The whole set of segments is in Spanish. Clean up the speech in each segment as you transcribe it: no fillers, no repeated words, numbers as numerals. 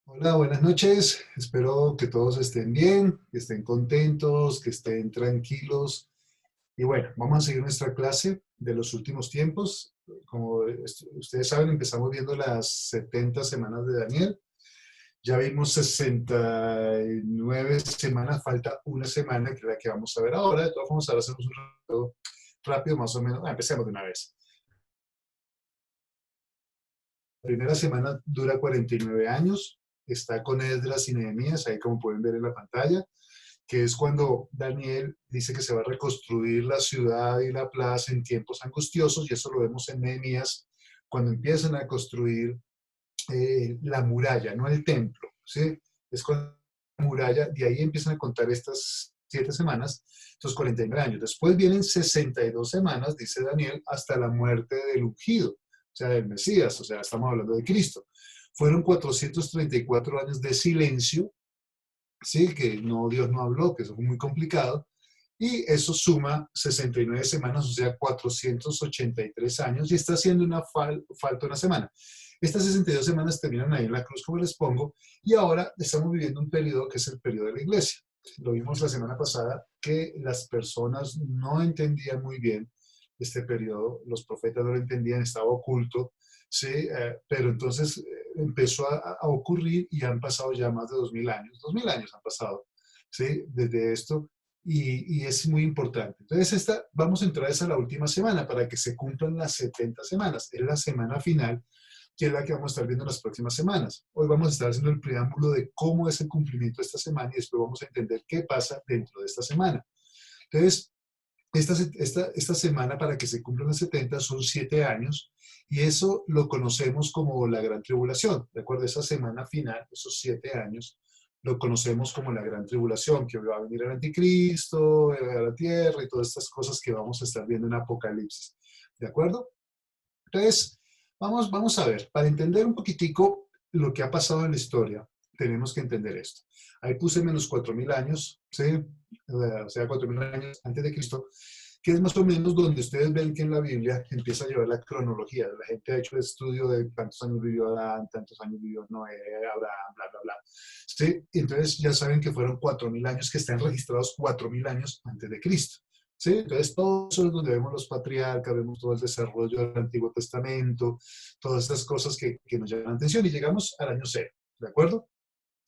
Hola, buenas noches. Espero que todos estén bien, que estén contentos, que estén tranquilos. Y bueno, vamos a seguir nuestra clase de los últimos tiempos. Como ustedes saben, empezamos viendo las 70 semanas de Daniel. Ya vimos 69 semanas, falta una semana, que es la que vamos a ver ahora. De todas formas, ahora hacemos un rato rápido, más o menos. Empecemos de una vez. La primera semana dura 49 años. Está con Esdras y Nehemías, ahí como pueden ver en la pantalla, que es cuando Daniel dice que se va a reconstruir la ciudad y la plaza en tiempos angustiosos, y eso lo vemos en Nehemías, cuando empiezan a construir la muralla, no el templo, ¿sí? Es con la muralla, de ahí empiezan a contar estas 7 semanas, estos 49 años. Después vienen 62 semanas, dice Daniel, hasta la muerte del ungido, o sea, del Mesías, o sea, estamos hablando de Cristo. Fueron 434 años de silencio, ¿sí? Que no, Dios no habló, que eso fue muy complicado, y eso suma 69 semanas, o sea, 483 años, y está haciendo falta una semana. Estas 62 semanas terminan ahí en la cruz, como les pongo, y ahora estamos viviendo un periodo que es el periodo de la iglesia. Lo vimos la semana pasada, que las personas no entendían muy bien este periodo, los profetas no lo entendían, estaba oculto, ¿sí? Pero entonces empezó a ocurrir y han pasado ya más de 2000 años, 2000 años han pasado, ¿sí? Desde esto, y es muy importante. Entonces, vamos a entrar a la última semana para que se cumplan las 70 semanas. Es la semana final, que es la que vamos a estar viendo en las próximas semanas. Hoy vamos a estar haciendo el preámbulo de cómo es el cumplimiento de esta semana y después vamos a entender qué pasa dentro de esta semana. Entonces, esta semana para que se cumplan las 70 son 7 años y eso lo conocemos como la Gran Tribulación. ¿De acuerdo? Esa semana final, esos 7 años, lo conocemos como la Gran Tribulación, que va a venir el Anticristo, a la tierra y todas estas cosas que vamos a estar viendo en Apocalipsis. ¿De acuerdo? Entonces, vamos a ver, para entender un poquitico lo que ha pasado en la historia, tenemos que entender esto. Ahí puse menos 4000 años, ¿sí? O sea, 4000 años antes de Cristo, que es más o menos donde ustedes ven que en la Biblia empieza a llevar la cronología. La gente ha hecho el estudio de tantos años vivió Adán, tantos años vivió Noé, Abraham, bla, bla, bla. ¿Sí? Entonces ya saben que fueron 4000 años, que están registrados 4000 años antes de Cristo. ¿Sí? Entonces, todo eso es donde vemos los patriarcas, vemos todo el desarrollo del Antiguo Testamento, todas estas cosas que nos llaman la atención y llegamos al año cero, ¿de acuerdo?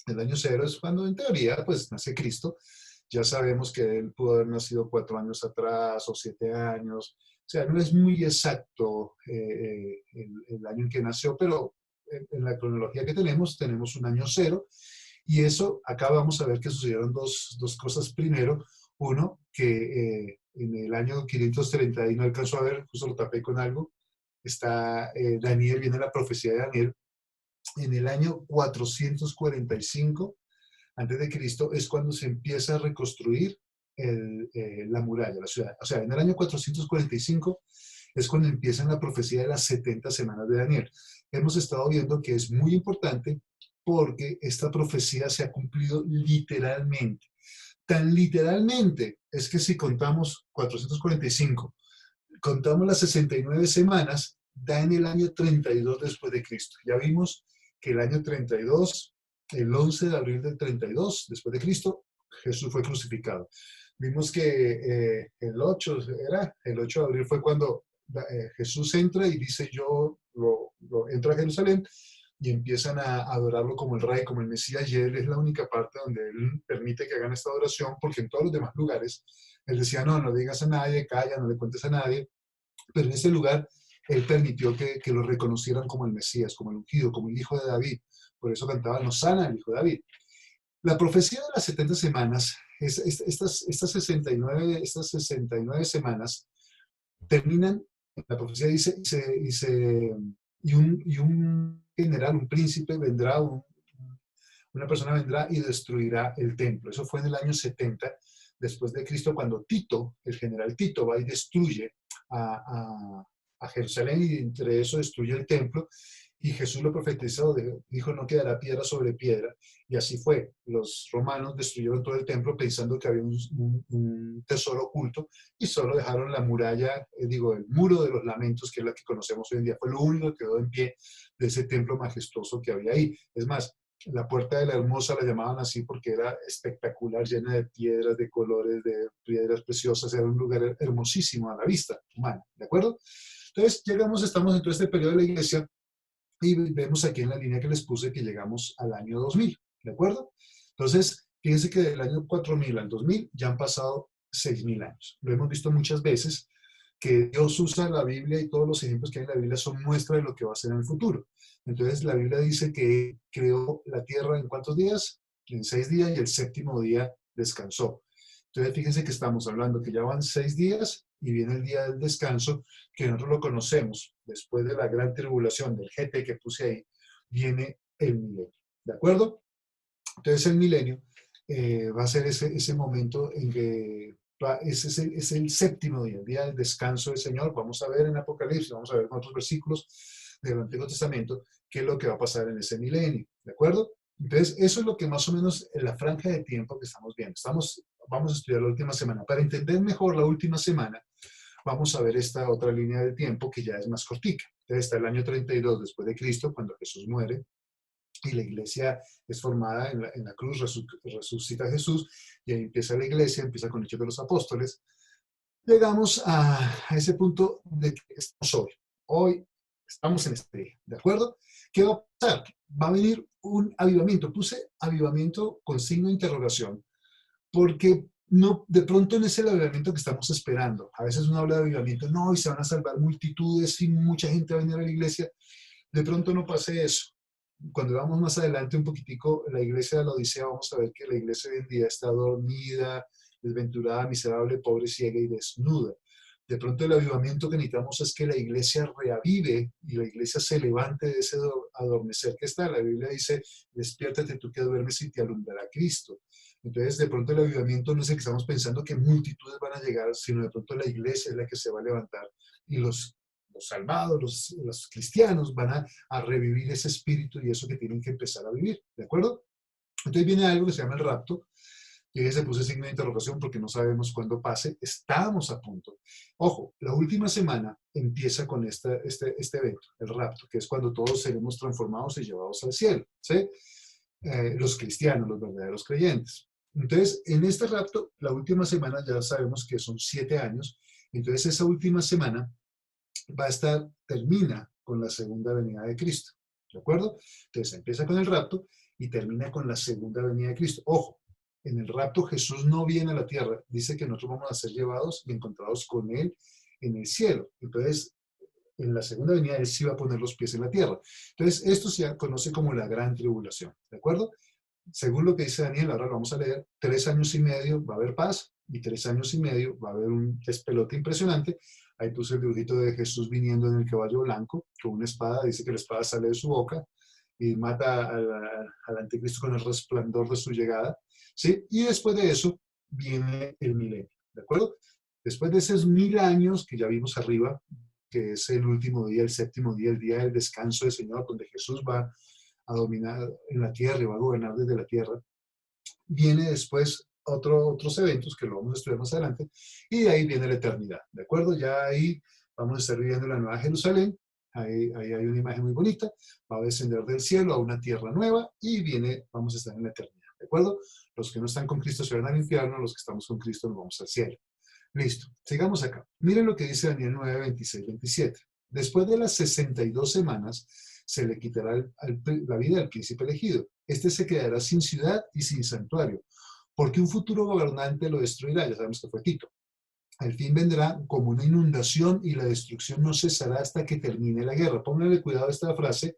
El año cero es cuando en teoría pues nace Cristo. Ya sabemos que él pudo haber nacido 4 años atrás o 7 años. O sea, no es muy exacto el año en que nació, pero en la cronología que tenemos un año cero. Y eso, acá vamos a ver que sucedieron dos cosas. Primero, uno, que en el año 530, y no alcanzó a ver, justo lo tapé con algo, está Daniel, viene la profecía de Daniel, en el año 445 antes de Cristo es cuando se empieza a reconstruir la muralla, la ciudad. O sea, en el año 445 es cuando empieza la profecía de las 70 semanas de Daniel. Hemos estado viendo que es muy importante porque esta profecía se ha cumplido literalmente. Tan literalmente es que si contamos 445, contamos las 69 semanas, da en el año 32 después de Cristo. Ya vimos que el año 32, el 11 de abril del 32 después de Cristo, Jesús fue crucificado. Vimos que el 8 de abril fue cuando Jesús entra y dice entro a Jerusalén y empiezan a adorarlo como el rey, como el Mesías, y él es la única parte donde él permite que hagan esta adoración, porque en todos los demás lugares él decía, no, no digas a nadie, calla, no le cuentes a nadie, pero en ese lugar él permitió que lo reconocieran como el Mesías, como el ungido, como el hijo de David. Por eso cantaban Osana, el hijo de David. La profecía de las 70 semanas, estas 69 semanas, terminan, la profecía dice, y un general, un príncipe vendrá, una persona vendrá y destruirá el templo. Eso fue en el año 70 después de Cristo, cuando Tito, el general Tito, va y destruye a, a Jerusalén, y entre eso destruye el templo. Y Jesús lo profetizó, dijo, no quedará piedra sobre piedra. Y así fue. Los romanos destruyeron todo el templo pensando que había un tesoro oculto, y solo dejaron la muralla, el muro de los lamentos, que es la que conocemos hoy en día. Fue lo único que quedó en pie de ese templo majestuoso que había ahí. Es más, la Puerta de la Hermosa la llamaban así porque era espectacular, llena de piedras, de colores, de piedras preciosas, era un lugar hermosísimo a la vista humana, ¿de acuerdo? Entonces llegamos, estamos en todo este periodo de la iglesia y vemos aquí en la línea que les puse que llegamos al año 2000, ¿de acuerdo? Entonces, fíjense que del año 4000 al 2000 ya han pasado 6000 años. Lo hemos visto muchas veces, que Dios usa la Biblia y todos los ejemplos que hay en la Biblia son muestra de lo que va a ser en el futuro. Entonces, la Biblia dice que creó la tierra en ¿cuántos días? En 6 días, y el séptimo día descansó. Entonces, fíjense que estamos hablando que ya van 6 días y viene el día del descanso, que nosotros lo conocemos después de la gran tribulación del GT que puse ahí, viene el milenio. ¿De acuerdo? Entonces, el milenio va a ser ese momento en que es el séptimo día, el día del descanso del Señor. Vamos a ver en Apocalipsis, vamos a ver en otros versículos del Antiguo Testamento qué es lo que va a pasar en ese milenio, ¿de acuerdo? Entonces, eso es lo que más o menos en la franja de tiempo que estamos viendo. Vamos a estudiar la última semana. Para entender mejor la última semana, vamos a ver esta otra línea de tiempo que ya es más cortica. Entonces, está el año 32 después de Cristo, cuando Jesús muere, y la iglesia es formada en la cruz, resucita Jesús, y ahí empieza la iglesia, empieza con Hechos de los Apóstoles. Llegamos a ese punto de que estamos hoy. Hoy estamos en este día, ¿de acuerdo? ¿Qué va a pasar? Va a venir un avivamiento. Puse avivamiento con signo de interrogación, porque no, de pronto no es el avivamiento que estamos esperando. A veces uno habla de avivamiento, no, y se van a salvar multitudes y mucha gente va a venir a la iglesia. De pronto no pase eso. Cuando vamos más adelante un poquitico, la iglesia de la Odisea, vamos a ver que la iglesia hoy en día está dormida, desventurada, miserable, pobre, ciega y desnuda. De pronto el avivamiento que necesitamos es que la iglesia reavive y la iglesia se levante de ese adormecer que está. La Biblia dice, despiértate tú que duermes y te alumbrará Cristo. Entonces, de pronto el avivamiento no es el que estamos pensando que multitudes van a llegar, sino de pronto la iglesia es la que se va a levantar y los salvados, los cristianos van a revivir ese espíritu y eso que tienen que empezar a vivir, ¿de acuerdo? Entonces viene algo que se llama el rapto, y ahí se puso signo de interrogación porque no sabemos cuándo pase, estamos a punto. Ojo, la última semana empieza con este evento, el rapto, que es cuando todos seremos transformados y llevados al cielo, ¿sí? Los cristianos, los verdaderos creyentes. Entonces, en este rapto, la última semana ya sabemos que son 7 años, entonces esa última semana va a estar, termina con la segunda venida de Cristo, ¿de acuerdo? Entonces empieza con el rapto y termina con la segunda venida de Cristo. Ojo, en el rapto Jesús no viene a la tierra, dice que nosotros vamos a ser llevados y encontrados con Él en el cielo. Entonces, en la segunda venida Él sí va a poner los pies en la tierra. Entonces, esto se conoce como la gran tribulación, ¿de acuerdo? Según lo que dice Daniel, ahora lo vamos a leer, 3 años y medio va a haber paz y 3 años y medio va a haber un despelote impresionante. Ahí puse el dibujito de Jesús viniendo en el caballo blanco con una espada, dice que la espada sale de su boca y mata al anticristo con el resplandor de su llegada, ¿sí? Y después de eso viene el milenio, ¿de acuerdo? Después de esos 1000 años que ya vimos arriba, que es el último día, el séptimo día, el día del descanso del Señor, donde Jesús va a dominar en la tierra y va a gobernar desde la tierra. Viene después otros eventos que lo vamos a estudiar más adelante, y de ahí viene la eternidad, ¿de acuerdo? Ya ahí vamos a estar viviendo la Nueva Jerusalén, ahí hay una imagen muy bonita, va a descender del cielo a una tierra nueva y vamos a estar en la eternidad, ¿de acuerdo? Los que no están con Cristo se van al infierno, los que estamos con Cristo nos vamos al cielo. Listo, sigamos acá. Miren lo que dice Daniel 9, 26, 27. Después de las 62 semanas, se le quitará la vida al príncipe elegido. Este se quedará sin ciudad y sin santuario, porque un futuro gobernante lo destruirá. Ya sabemos que fue Tito. Al fin vendrá como una inundación y la destrucción no cesará hasta que termine la guerra. Pónganle cuidado a esta frase.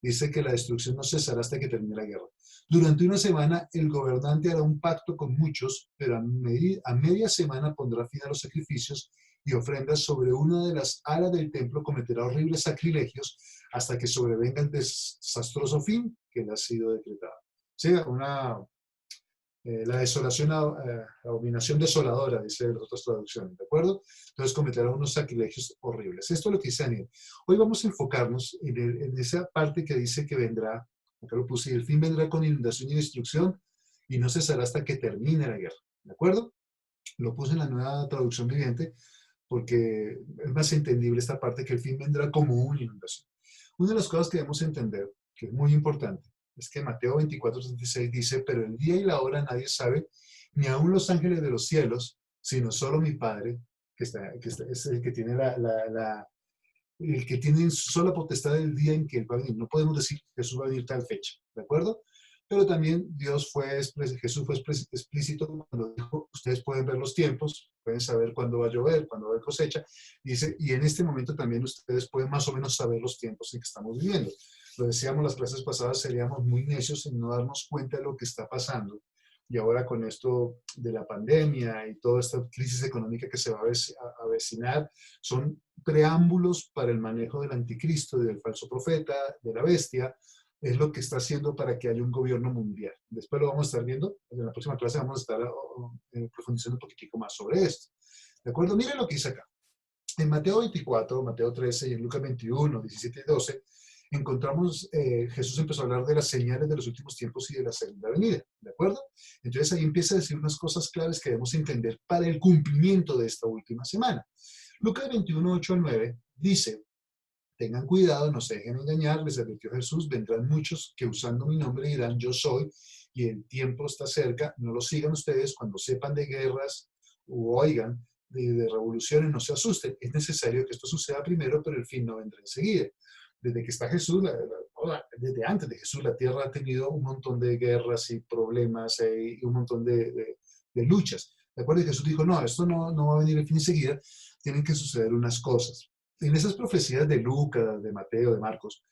Dice que la destrucción no cesará hasta que termine la guerra. Durante una semana el gobernante hará un pacto con muchos, pero a media semana pondrá fin a los sacrificios y ofrendas. Sobre una de las alas del templo cometerá horribles sacrilegios hasta que sobrevenga el desastroso fin que le ha sido decretado. Sí, la desolación, abominación desoladora, dice las otras traducciones, ¿de acuerdo? Entonces cometerá unos sacrilegios horribles. Esto es lo que dice Daniel. Hoy vamos a enfocarnos en esa parte que dice que vendrá, acá lo puse, el fin vendrá con inundación y destrucción y no cesará hasta que termine la guerra, ¿de acuerdo? Lo puse en la nueva traducción viviente porque es más entendible esta parte, que el fin vendrá como una inundación. Una de las cosas que debemos entender, que es muy importante, es que Mateo 24:36 dice, pero el día y la hora nadie sabe, ni aun los ángeles de los cielos, sino solo mi Padre, es el que tiene el que tiene sola potestad del día en que Él va a venir. No podemos decir que Jesús va a venir tal fecha, ¿de acuerdo? Pero también Jesús fue explícito cuando dijo, ustedes pueden ver los tiempos, pueden saber cuándo va a llover, cuándo va a haber cosecha. Dice, y en este momento también ustedes pueden más o menos saber los tiempos en que estamos viviendo. Lo decíamos las clases pasadas, seríamos muy necios en no darnos cuenta de lo que está pasando. Y ahora con esto de la pandemia y toda esta crisis económica que se va a avecinar, son preámbulos para el manejo del anticristo, del falso profeta, de la bestia, es lo que está haciendo para que haya un gobierno mundial. Después lo vamos a estar viendo, en la próxima clase vamos a estar profundizando un poquitico más sobre esto. ¿De acuerdo? Miren lo que dice acá. En Mateo 24, Mateo 13 y en Lucas 21, 17 y 12, encontramos, Jesús empezó a hablar de las señales de los últimos tiempos y de la segunda venida, ¿de acuerdo? Entonces ahí empieza a decir unas cosas claves que debemos entender para el cumplimiento de esta última semana. Lucas 21, 8 al 9 dice, tengan cuidado, no se dejen engañar, les advirtió Jesús, vendrán muchos que usando mi nombre dirán yo soy y el tiempo está cerca, no lo sigan ustedes cuando sepan de guerras u oigan de revoluciones, no se asusten, es necesario que esto suceda primero, pero el fin no vendrá enseguida. Desde que está Jesús, desde antes de Jesús, la tierra ha tenido un montón de guerras y problemas y un montón de luchas. ¿De acuerdo? Y Jesús dijo, no, esto no va a venir el fin enseguida, tienen que suceder unas cosas. En esas profecías de Lucas, de Mateo, de Marcos,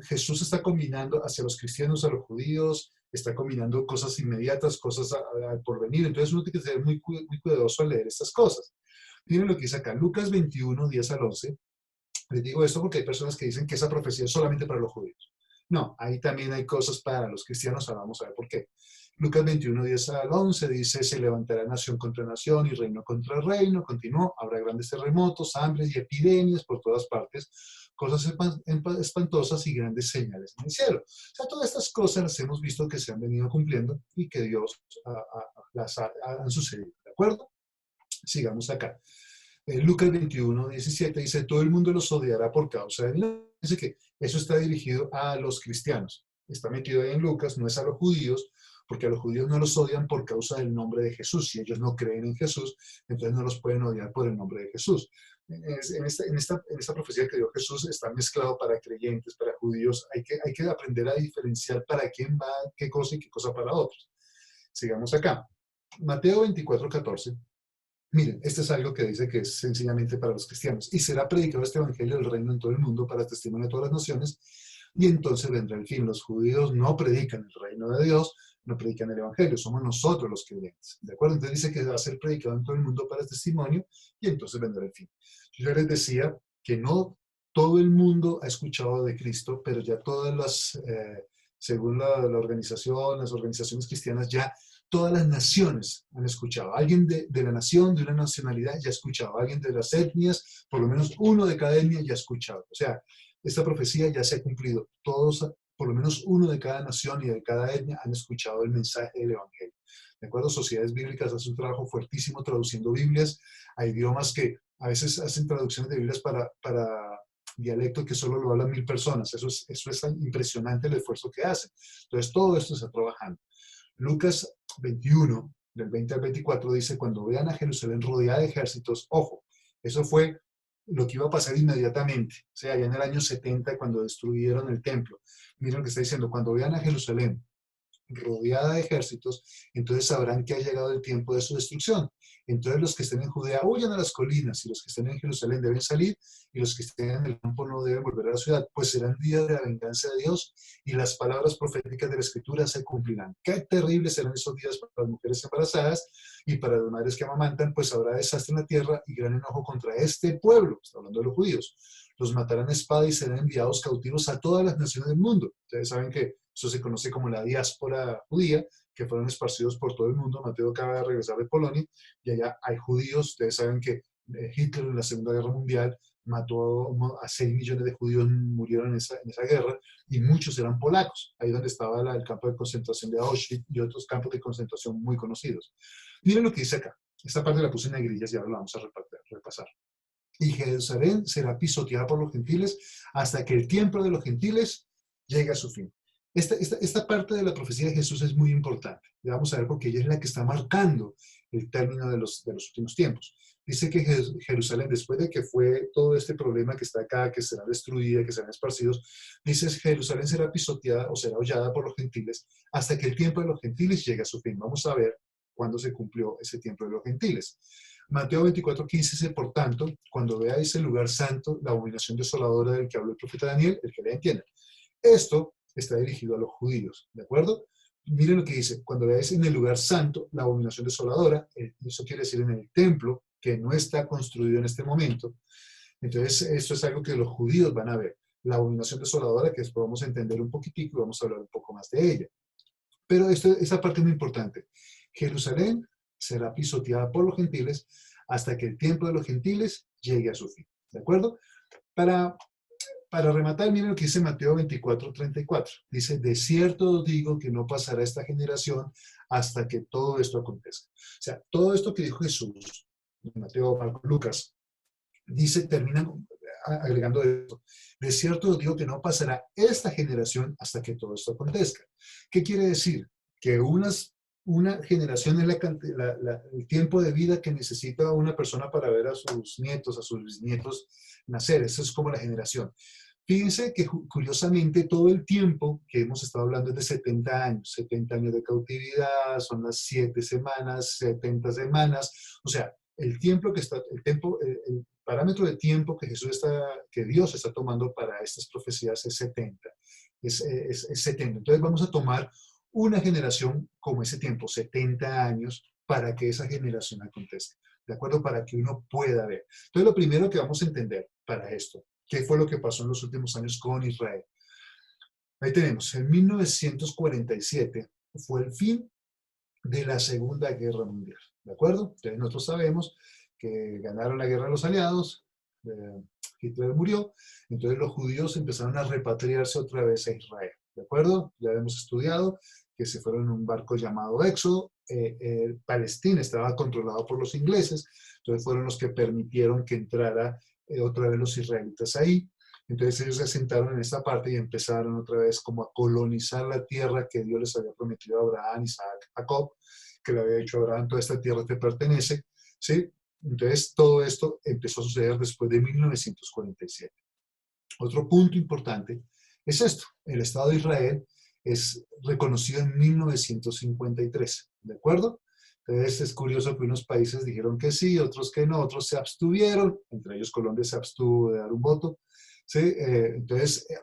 Jesús está combinando hacia los cristianos, a los judíos, está combinando cosas inmediatas, cosas al porvenir. Entonces uno tiene que ser muy cuidadoso al leer estas cosas. Miren lo que dice acá, Lucas 21, 10 al 11. Les digo esto porque hay personas que dicen que esa profecía es solamente para los judíos. No, ahí también hay cosas para los cristianos, ahora vamos a ver por qué. Lucas 21, 10 al 11 dice, se levantará nación contra nación y reino contra reino, continuó, habrá grandes terremotos, hambres y epidemias por todas partes, cosas espantosas y grandes señales en el cielo. O sea, todas estas cosas las hemos visto que se han venido cumpliendo y que Dios las han sucedido, ¿de acuerdo? Sigamos acá. Lucas 21, 17 dice, todo el mundo los odiará por causa de mí. Dice que eso está dirigido a los cristianos. Está metido ahí en Lucas, no es a los judíos, porque a los judíos no los odian por causa del nombre de Jesús. Si ellos no creen en Jesús, entonces no los pueden odiar por el nombre de Jesús. En esta profecía que dio Jesús está mezclado para creyentes, para judíos. Hay que aprender a diferenciar para quién va qué cosa y qué cosa para otros. Sigamos acá. Mateo 24, 14. Miren, este es algo que dice que es sencillamente para los cristianos. Y será predicado este evangelio del reino en todo el mundo para testimonio de todas las naciones. Y entonces vendrá el fin. Los judíos no predican el reino de Dios, no predican el evangelio. Somos nosotros los creyentes. ¿De acuerdo? Entonces dice que va a ser predicado en todo el mundo para testimonio. Y entonces vendrá el fin. Yo les decía que no todo el mundo ha escuchado de Cristo, pero ya todas según la organización, las organizaciones cristianas, ya todas las naciones han escuchado. Alguien de la nación, de una nacionalidad, ya ha escuchado. Alguien de las etnias, por lo menos uno de cada etnia ya ha escuchado. O sea, esta profecía ya se ha cumplido. Todos, por lo menos uno de cada nación y de cada etnia, han escuchado el mensaje del Evangelio. ¿De acuerdo? Sociedades bíblicas hacen un trabajo fuertísimo traduciendo Biblias a idiomas que a veces hacen traducciones de Biblias para dialecto que solo lo hablan 1000 personas. Eso es tan impresionante el esfuerzo que hacen. Entonces, todo esto está trabajando. Lucas 21, del 20 al 24, dice, cuando vean a Jerusalén rodeada de ejércitos, ojo, eso fue lo que iba a pasar inmediatamente, o sea, ya en el año 70, cuando destruyeron el templo. Miren lo que está diciendo, cuando vean a Jerusalén rodeada de ejércitos, entonces sabrán que ha llegado el tiempo de su destrucción. Entonces los que estén en Judea huyan a las colinas, y los que estén en Jerusalén deben salir, y los que estén en el campo no deben volver a la ciudad, pues serán días de la venganza de Dios, y las palabras proféticas de la Escritura se cumplirán. Qué terribles serán esos días para las mujeres embarazadas y para las madres que amamantan, pues habrá desastre en la tierra y gran enojo contra este pueblo, está hablando de los judíos. Los matarán a espada y serán enviados cautivos a todas las naciones del mundo. Ustedes saben que eso se conoce como la diáspora judía, que fueron esparcidos por todo el mundo. Mateo acaba de regresar de Polonia y allá hay judíos. Ustedes saben que Hitler en la Segunda Guerra Mundial mató a 6 millones de judíos, murieron en esa guerra, y muchos eran polacos. Ahí donde estaba el campo de concentración de Auschwitz y otros campos de concentración muy conocidos. Miren lo que dice acá. Esta parte la puse en negrillas y ahora la vamos a repasar. Y Jerusalén será pisoteada por los gentiles hasta que el tiempo de los gentiles llegue a su fin. Esta parte de la profecía de Jesús es muy importante. Ya vamos a ver porque ella es la que está marcando el término de los últimos tiempos. Dice que Jerusalén, después de que fue todo este problema que está acá, que será destruida, que serán esparcidos, dice Jerusalén será pisoteada o será hollada por los gentiles hasta que el tiempo de los gentiles llegue a su fin. Vamos a ver cuándo se cumplió ese tiempo de los gentiles. Mateo 24:15 dice, por tanto, cuando veáis el lugar santo, la abominación desoladora del que habló el profeta Daniel, el que le entienda. Esto está dirigido a los judíos, ¿de acuerdo? Miren lo que dice, cuando veáis en el lugar santo la abominación desoladora, eso quiere decir en el templo, que no está construido en este momento. Entonces, esto es algo que los judíos van a ver. La abominación desoladora, que después vamos a entender un poquitico y vamos a hablar un poco más de ella. Pero esta parte es muy importante. Jerusalén será pisoteada por los gentiles hasta que el tiempo de los gentiles llegue a su fin. ¿De acuerdo? Para rematar, miren lo que dice Mateo 24:34. Dice, de cierto os digo que no pasará esta generación hasta que todo esto acontezca. O sea, todo esto que dijo Jesús, Mateo, Marcos, Lucas, dice, terminan agregando esto. De cierto os digo que no pasará esta generación hasta que todo esto acontezca. ¿Qué quiere decir? Que una generación es el tiempo de vida que necesita una persona para ver a sus nietos, a sus bisnietos nacer. Eso es como la generación. Fíjense que curiosamente todo el tiempo que hemos estado hablando es de 70 años de cautividad, son las 7 semanas, 70 semanas, o sea, el parámetro de tiempo que Dios está tomando para estas profecías es 70, es 70. Entonces vamos a tomar una generación como ese tiempo, 70 años, para que esa generación acontezca, ¿de acuerdo? Para que uno pueda ver. Entonces lo primero que vamos a entender para esto, ¿qué fue lo que pasó en los últimos años con Israel? Ahí tenemos, en 1947 fue el fin de la Segunda Guerra Mundial, ¿de acuerdo? Entonces nosotros sabemos que ganaron la guerra de los aliados, Hitler murió, entonces los judíos empezaron a repatriarse otra vez a Israel, ¿de acuerdo? Ya hemos estudiado que se fueron en un barco llamado Éxodo, Palestina estaba controlado por los ingleses, entonces fueron los que permitieron que entrara otra vez los israelitas ahí. Entonces ellos se asentaron en esta parte y empezaron otra vez como a colonizar la tierra que Dios les había prometido a Abraham, Isaac, Jacob, que le había dicho a Abraham, toda esta tierra te pertenece, ¿sí? Entonces todo esto empezó a suceder después de 1947. Otro punto importante es esto, el Estado de Israel es reconocido en 1953, ¿de acuerdo? Entonces es curioso que unos países dijeron que sí, otros que no, otros se abstuvieron, entre ellos Colombia se abstuvo de dar un voto, ¿sí?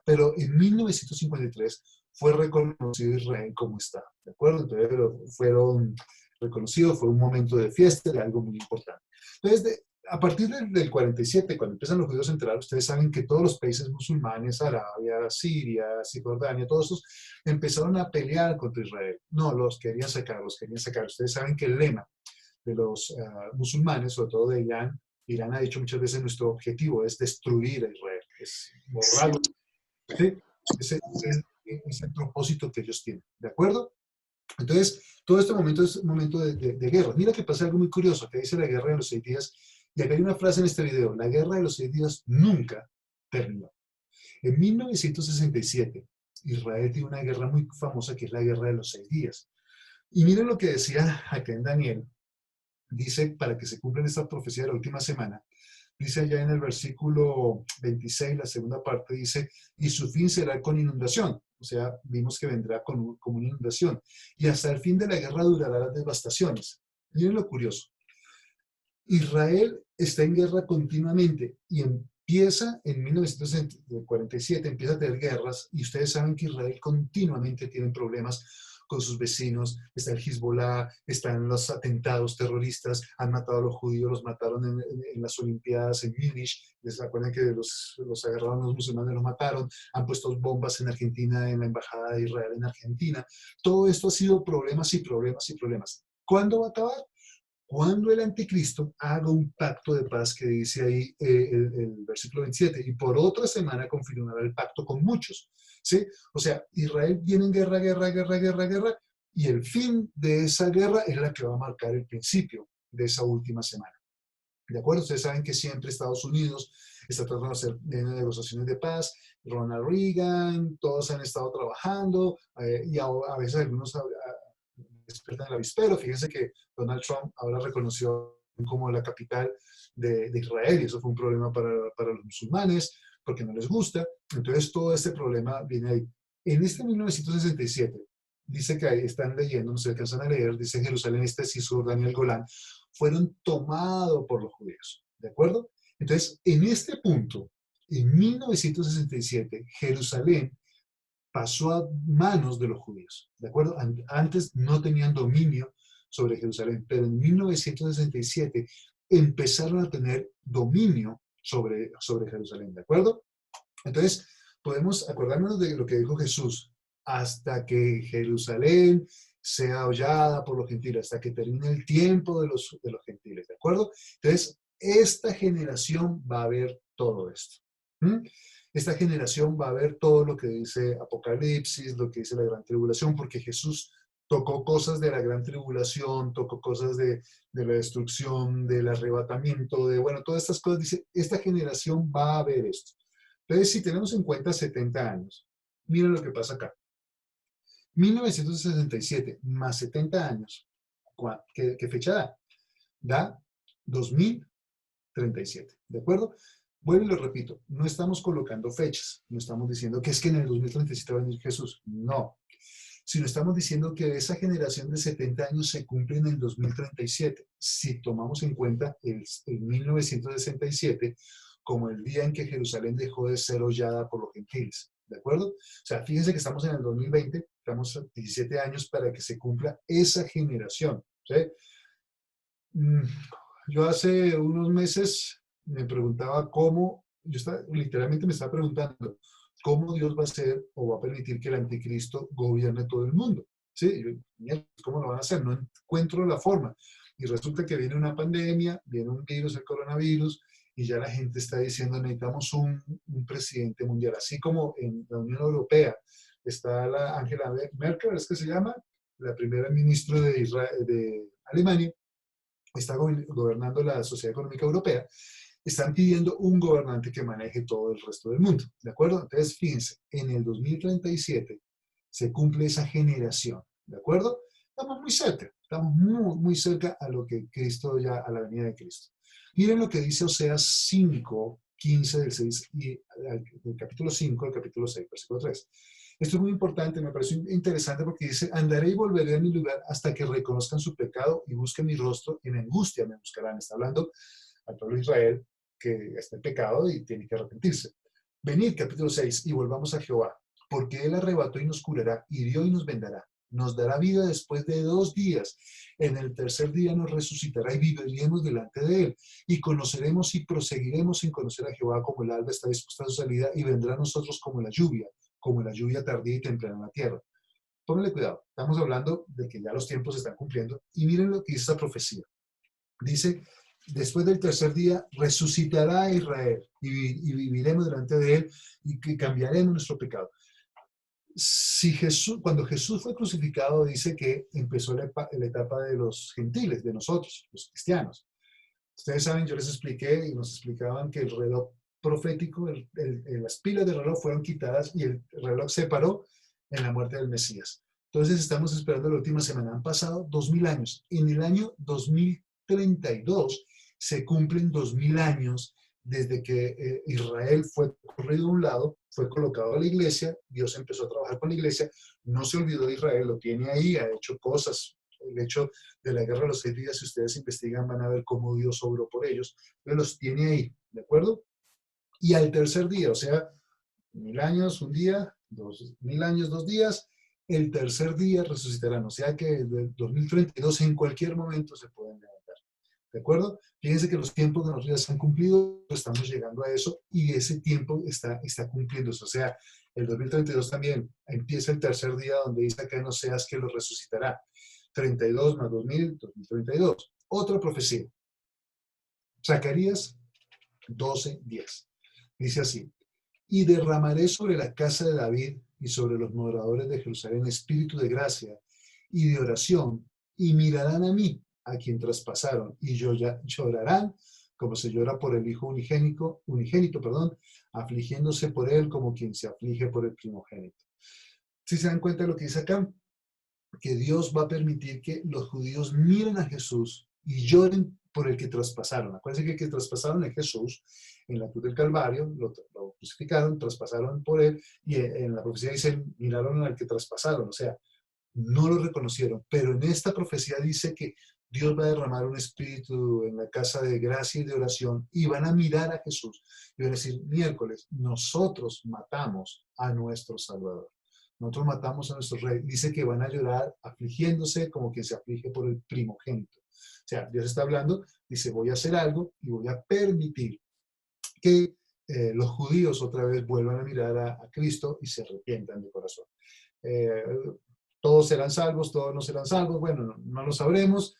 Pero en 1953 fue reconocido Israel como Estado, ¿de acuerdo? Entonces fueron reconocidos, fue un momento de fiesta, de algo muy importante. Entonces, a partir del 47, cuando empiezan los judíos a entrar, ustedes saben que todos los países musulmanes, Arabia, Siria, Cisjordania, todos esos, empezaron a pelear contra Israel. No, los querían sacar, los querían sacar. Ustedes saben que el lema de los musulmanes, sobre todo de Irán, Irán ha dicho muchas veces nuestro objetivo es destruir a Israel, es borrarlo. ¿Sí? Es el propósito que ellos tienen, ¿de acuerdo? Entonces, todo este momento es un momento de guerra. Mira que pasa algo muy curioso, que dice la guerra de los 6 días, y acá hay una frase en este video, la guerra de los 6 días nunca terminó. En 1967, Israel tiene una guerra muy famosa que es la guerra de los 6 días. Y miren lo que decía acá en Daniel, dice, para que se cumpla esta profecía de la última semana, dice allá en el versículo 26, la segunda parte, dice, y su fin será con inundación. O sea, vimos que vendrá como una inundación. Y hasta el fin de la guerra durará las devastaciones. Miren lo curioso. Israel está en guerra continuamente y empieza en 1947, empieza a tener guerras y ustedes saben que Israel continuamente tiene problemas con sus vecinos, está el Hezbollah, están los atentados terroristas, han matado a los judíos, los mataron en las Olimpiadas en Múnich, les acuerdan que los agarraron los musulmanes, los mataron, han puesto bombas en Argentina, en la embajada de Israel en Argentina. Todo esto ha sido problemas y problemas y problemas. ¿Cuándo va a acabar? Cuando el anticristo haga un pacto de paz que dice ahí el versículo 27, y por otra semana confirmará el pacto con muchos, ¿sí? O sea, Israel viene en guerra, guerra, guerra, guerra, guerra, y el fin de esa guerra es la que va a marcar el principio de esa última semana. ¿De acuerdo? Ustedes saben que siempre Estados Unidos está tratando de hacer negociaciones de paz. Ronald Reagan, todos han estado trabajando y a veces algunos despertan el avispero. Fíjense que Donald Trump ahora reconoció como la capital de Israel y eso fue un problema para los musulmanes porque no les gusta. Entonces todo este problema viene ahí. En este 1967, dice que ahí están leyendo, no se alcanzan a leer, dice Jerusalén, este Cisjordania y el Golán, fueron tomados por los judíos, ¿de acuerdo? Entonces, en este punto, en 1967, Jerusalén pasó a manos de los judíos, ¿de acuerdo? Antes no tenían dominio sobre Jerusalén, pero en 1967 empezaron a tener dominio sobre Jerusalén, ¿de acuerdo? Entonces, podemos acordarnos de lo que dijo Jesús, hasta que Jerusalén sea hollada por los gentiles, hasta que termine el tiempo de los gentiles, ¿de acuerdo? Entonces, esta generación va a ver todo esto. ¿Mm? Esta generación va a ver todo lo que dice Apocalipsis, lo que dice la gran tribulación, porque Jesús tocó cosas de la gran tribulación, tocó cosas de la destrucción, del arrebatamiento, bueno, todas estas cosas, dice, esta generación va a ver esto. Entonces, si tenemos en cuenta 70 años, miren lo que pasa acá. 1967 más 70 años, ¿qué fecha da? Da 2037, ¿de acuerdo? Bueno, y lo repito, no estamos colocando fechas, no estamos diciendo que es que en el 2037 va a venir Jesús, no, sino estamos diciendo que esa generación de 70 años se cumple en el 2037, si tomamos en cuenta el 1967 como el día en que Jerusalén dejó de ser hollada por los gentiles, ¿de acuerdo? O sea, fíjense que estamos en el 2020, estamos a 17 años para que se cumpla esa generación, ¿sí? Yo hace unos meses me preguntaba literalmente me estaba preguntando, ¿cómo Dios va a hacer o va a permitir que el anticristo gobierne todo el mundo? ¿Sí? ¿Cómo lo van a hacer? No encuentro la forma. Y resulta que viene una pandemia, viene un virus, el coronavirus, y ya la gente está diciendo necesitamos un presidente mundial. Así como en la Unión Europea está la Angela Merkel, es que se llama, la primera ministra de Alemania, está gobernando la Sociedad Económica Europea, están pidiendo un gobernante que maneje todo el resto del mundo, ¿de acuerdo? Entonces, fíjense, en el 2037 se cumple esa generación, ¿de acuerdo? Estamos muy cerca, estamos muy, muy cerca a lo que Cristo ya, a la venida de Cristo. Miren lo que dice Oseas 5, 15 del 6 y del capítulo 5 al capítulo 6, versículo 3. Esto es muy importante, me parece interesante porque dice, andaré y volveré a mi lugar hasta que reconozcan su pecado y busquen mi rostro, en angustia me buscarán. Está hablando al pueblo de Israel que está en pecado y tiene que arrepentirse. Venid, capítulo 6, y volvamos a Jehová, porque él arrebató y nos curará, hirió y nos vendará. Nos dará vida después de 2 días. En el tercer día nos resucitará y viviremos delante de él. Y conoceremos y proseguiremos en conocer a Jehová como el alba está dispuesta a su salida y vendrá a nosotros como la lluvia tardía y temprana en la tierra. Pónganle cuidado, estamos hablando de que ya los tiempos se están cumpliendo y miren lo que dice esta profecía. Dice, después del tercer día resucitará a Israel y viviremos delante de él y que cambiaremos nuestro pecado. Cuando Jesús fue crucificado, dice que empezó la etapa de los gentiles, de nosotros, los cristianos. Ustedes saben, yo les expliqué y nos explicaban que el reloj profético, las pilas del reloj fueron quitadas y el reloj se paró en la muerte del Mesías. Entonces estamos esperando la última semana. Han pasado 2000 años. En el año 2032 se cumplen 2000 años desde que Israel fue corrido a un lado, fue colocado a la iglesia, Dios empezó a trabajar con la iglesia, no se olvidó de Israel, lo tiene ahí, ha hecho cosas. El hecho de la guerra de los 6 días, si ustedes investigan, van a ver cómo Dios obró por ellos, pero los tiene ahí, ¿de acuerdo? Y al tercer día, o sea, 1000 años, un día, 2000 años, 2 días, el tercer día resucitarán, o sea que del 2032 en cualquier momento se pueden levantar, ¿de acuerdo? Fíjense que los tiempos de nosotros ya se han cumplido, estamos llegando a eso y ese tiempo está cumpliéndose, o sea, el 2032 también empieza el tercer día donde dice acá en Oseas que lo resucitará. 32 más 2000, 2032. Otra profecía. Zacarías 12:10. Dice así, y derramaré sobre la casa de David y sobre los moradores de Jerusalén espíritu de gracia y de oración, y mirarán a mí, a quien traspasaron, y llorarán como se llora por el hijo unigénito, perdón, afligiéndose por él como quien se aflige por el primogénito. Si se dan cuenta de lo que dice acá, que Dios va a permitir que los judíos miren a Jesús y lloren por el que traspasaron. Acuérdense que el que traspasaron es Jesús en la cruz del Calvario, lo crucificaron, traspasaron por él, y en la profecía dice, miraron al que traspasaron, o sea, no lo reconocieron, pero en esta profecía dice que Dios va a derramar un espíritu en la casa de gracia y de oración y van a mirar a Jesús y van a decir, miércoles, nosotros matamos a nuestro Salvador. Nosotros matamos a nuestro rey. Dice que van a llorar afligiéndose como quien se aflige por el primogénito. O sea, Dios está hablando, dice, voy a hacer algo y voy a permitir que los judíos otra vez vuelvan a mirar a Cristo y se arrepientan de corazón. Eh, todos serán salvos, todos no serán salvos, bueno, no lo sabremos.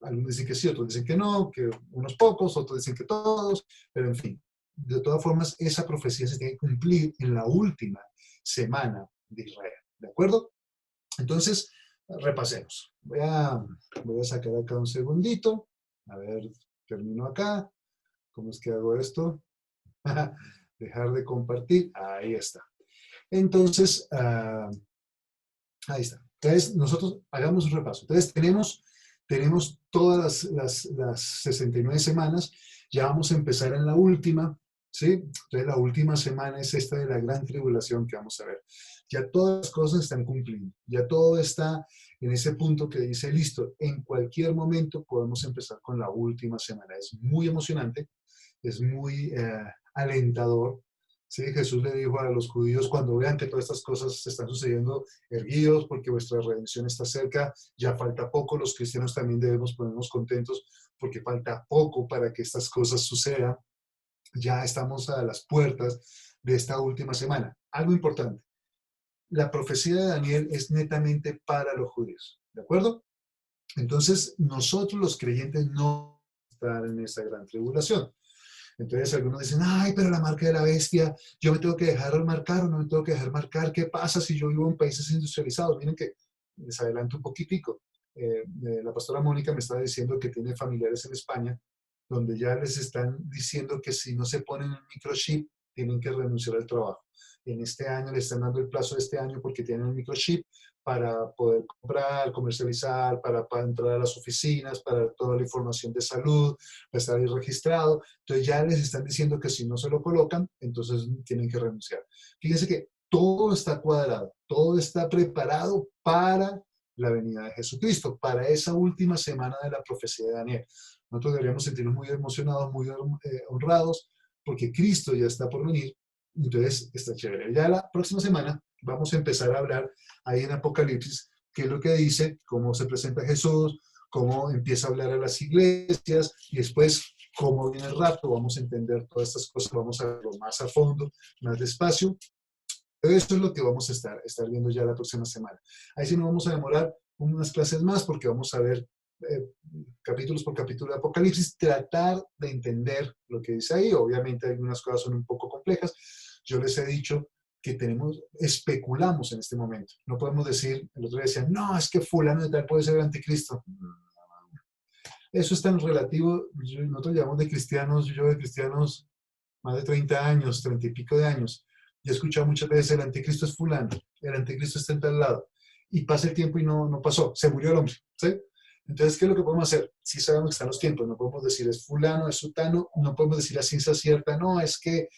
Algunos dicen que sí, otros dicen que no, que unos pocos, otros dicen que todos, pero en fin, de todas formas, esa profecía se tiene que cumplir en la última semana de Israel, ¿de acuerdo? Entonces, repasemos. Voy a sacar acá un segundito, a ver, termino acá. ¿Cómo es que hago esto? Dejar de compartir, ahí está. Entonces, ahí está. Entonces, nosotros hagamos un repaso. Entonces, tenemos todas las 69 semanas. Ya vamos a empezar en la última, ¿sí? Entonces, la última semana es esta de la gran tribulación que vamos a ver. Ya todas las cosas están cumpliendo. Ya todo está en ese punto que dice, listo, en cualquier momento podemos empezar con la última semana. Es muy emocionante, es muy alentador. Sí, Jesús le dijo a los judíos, cuando vean que todas estas cosas están sucediendo, erguidos porque vuestra redención está cerca, ya falta poco, los cristianos también debemos ponernos contentos porque falta poco para que estas cosas sucedan, ya estamos a las puertas de esta última semana. Algo importante, la profecía de Daniel es netamente para los judíos, ¿de acuerdo? Entonces, nosotros los creyentes no estamos en esta gran tribulación. Entonces algunos dicen, ay, pero la marca de la bestia, yo me tengo que dejar marcar o no me tengo que dejar marcar. ¿Qué pasa si yo vivo en países industrializados? Miren que les adelanto un poquitico. La pastora Mónica me está diciendo que tiene familiares en España donde ya les están diciendo que si no se ponen el microchip, tienen que renunciar al trabajo. En este año le están dando el plazo de este año porque tienen el microchip para poder comprar, comercializar, para entrar a las oficinas, para toda la información de salud, para estar ahí registrado. Entonces ya les están diciendo que si no se lo colocan, entonces tienen que renunciar. Fíjense que todo está cuadrado, todo está preparado para la venida de Jesucristo, para esa última semana de la profecía de Daniel. Nosotros deberíamos sentirnos muy emocionados, muy honrados, porque Cristo ya está por venir. Entonces está chévere. Ya la próxima semana vamos a empezar a hablar ahí en Apocalipsis qué es lo que dice, cómo se presenta Jesús, cómo empieza a hablar a las iglesias y después cómo viene el rapto. Vamos a entender todas estas cosas, vamos a verlo más a fondo, más despacio. Eso es lo que vamos a estar viendo ya la próxima semana. Ahí sí nos vamos a demorar unas clases más porque vamos a ver eh, capítulos por capítulo de Apocalipsis, tratar de entender lo que dice ahí. Obviamente algunas cosas son un poco complejas. Yo les he dicho que especulamos en este momento. No podemos decir, el otro día decían, no, es que fulano de tal puede ser el anticristo. Eso es tan relativo. Nosotros llamamos de cristianos, yo de cristianos más de 30 años, 30 y pico de años. Yo he escuchado muchas veces, el anticristo es fulano, el anticristo está en tal lado. Y pasa el tiempo y no pasó, se murió el hombre. ¿Sí? Entonces, ¿qué es lo que podemos hacer? Si sabemos que están los tiempos, no podemos decir es fulano, es sutano, no podemos decir a ciencia cierta, no, es que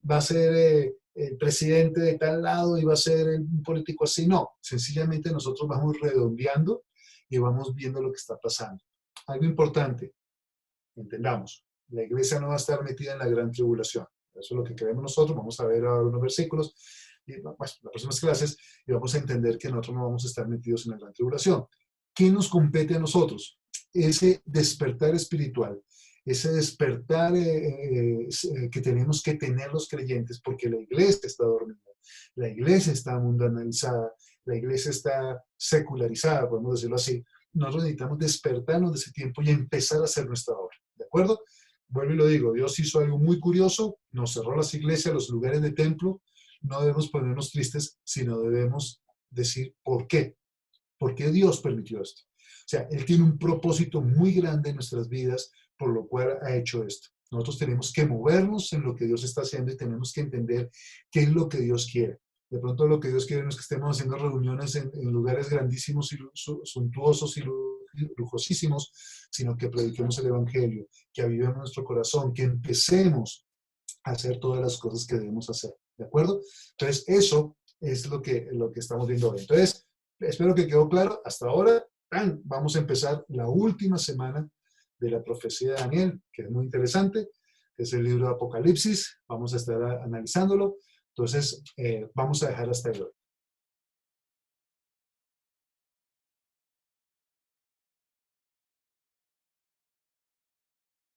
va a ser el presidente de tal lado y va a ser un político así. No, sencillamente nosotros vamos redondeando y vamos viendo lo que está pasando. Algo importante, entendamos, la iglesia no va a estar metida en la gran tribulación. Eso es lo que creemos nosotros. Vamos a ver ahora unos versículos y bueno, las próximas clases y vamos a entender que nosotros no vamos a estar metidos en la gran tribulación. ¿Qué nos compete a nosotros? Ese despertar espiritual, ese despertar que tenemos que tener los creyentes porque la iglesia está dormida, la iglesia está mundanalizada, la iglesia está secularizada, podemos decirlo así. Nosotros necesitamos despertarnos de ese tiempo y empezar a hacer nuestra obra. ¿De acuerdo? Vuelvo y lo digo, Dios hizo algo muy curioso, nos cerró las iglesias, los lugares de templo. No debemos ponernos tristes, sino debemos decir por qué. ¿Por qué Dios permitió esto? O sea, Él tiene un propósito muy grande en nuestras vidas, por lo cual ha hecho esto. Nosotros tenemos que movernos en lo que Dios está haciendo y tenemos que entender qué es lo que Dios quiere. De pronto lo que Dios quiere no es que estemos haciendo reuniones en lugares grandísimos y suntuosos y lujosísimos, sino que prediquemos el Evangelio, que avivemos nuestro corazón, que empecemos a hacer todas las cosas que debemos hacer. ¿De acuerdo? Entonces, eso es lo que estamos viendo hoy. Entonces, espero que quedó claro. Hasta ahora, vamos a empezar la última semana de la profecía de Daniel, que es muy interesante. Es el libro de Apocalipsis. Vamos a estar analizándolo. Entonces, vamos a dejar hasta ahí hoy.